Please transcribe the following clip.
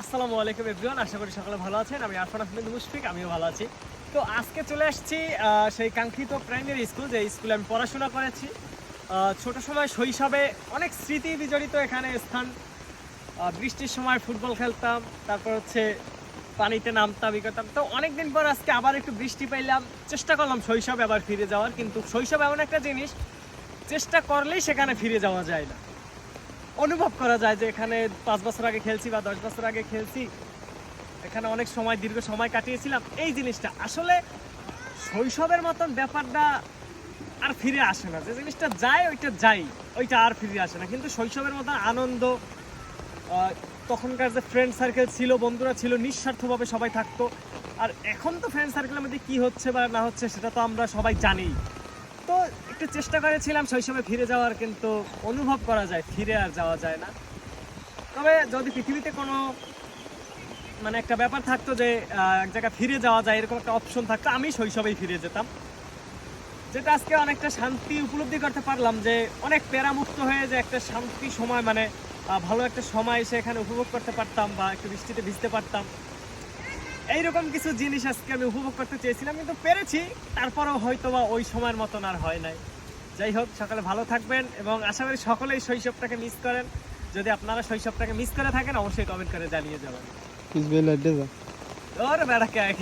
আসসালামু আলাইকুম এভরিওয়ান, আশা করি সকলে ভালো আছেন। আমি আরফান আহমেদ মুশফিক, আমিও ভালো আছি। তো আজকে চলে আসছি সেই কাঙ্ক্ষিত প্রাইমারি স্কুল, যে স্কুলে আমি পড়াশোনা করেছি। ছোট সময় শৈশবে অনেক স্মৃতি বিজড়িত এখানে স্থান। বৃষ্টির সময় ফুটবল খেলতাম, তারপর হচ্ছে পানিতে নামতাম, ই করতাম। তো অনেকদিন পর আজকে আবার একটু বৃষ্টি পাইলাম, চেষ্টা করলাম শৈশবে আবার ফিরে যাওয়ার। কিন্তু শৈশব এমন একটা জিনিস, চেষ্টা করলেই সেখানে ফিরে যাওয়া যায় না। অনুভব করা যায় যে এখানে 5 বছর আগে খেলছি বা 10 বছর আগে খেলছি, এখানে অনেক সময় দীর্ঘ সময় কাটিয়েছিলাম। এই জিনিসটা আসলে শৈশবের মতন ব্যাপারটা আর ফিরে আসে না। যে জিনিসটা যায় ওইটা যাই, ওইটা আর ফিরে আসে না। কিন্তু শৈশবের মতন আনন্দ, তখনকার যে ফ্রেন্ড সার্কেল ছিল, বন্ধুরা ছিল, নিঃস্বার্থভাবে সবাই থাকতো। আর এখন তো ফ্রেন্ড সার্কেলের মধ্যে কী হচ্ছে বা না হচ্ছে সেটা তো আমরা সবাই জানি। তো একটু চেষ্টা করেছিলাম শৈশবে ফিরে যাওয়ার, কিন্তু অনুভব করা যায় ফিরে আর যাওয়া যায় না। তবে যদি পৃথিবীতে কোনো একটা ব্যাপার থাকতো যে এক জায়গায় ফিরে যাওয়া যায়, এরকম একটা অপশন থাকতো, আমি শৈশবেই ফিরে যেতাম। যেটা আজকে অনেকটা শান্তি উপলব্ধি করতে পারলাম, যে অনেক প্যারামুক্ত হয়ে যে একটা শান্তি সময়, ভালো একটা সময় সেখানে উপভোগ করতে পারতাম বা একটু বৃষ্টিতে ভিজতে পারতাম। এইরকম কিছু জিনিস আজকে আমি উপভোগ করতে চেয়েছিলাম, কিন্তু পেরেছি। তারপরেও হয়তো বা ওই সময়ের মতন আর হয় নাই। যাই হোক, সকালে ভালো থাকবেন এবং আশা করি সকলেই শৈশবটাকে মিস করেন। যদি আপনারা শৈশবটাকে মিস করে থাকেন, অবশ্যই কমেন্ট করে জানিয়ে যাবেন। Biz böyle de. ওর বেড়াকে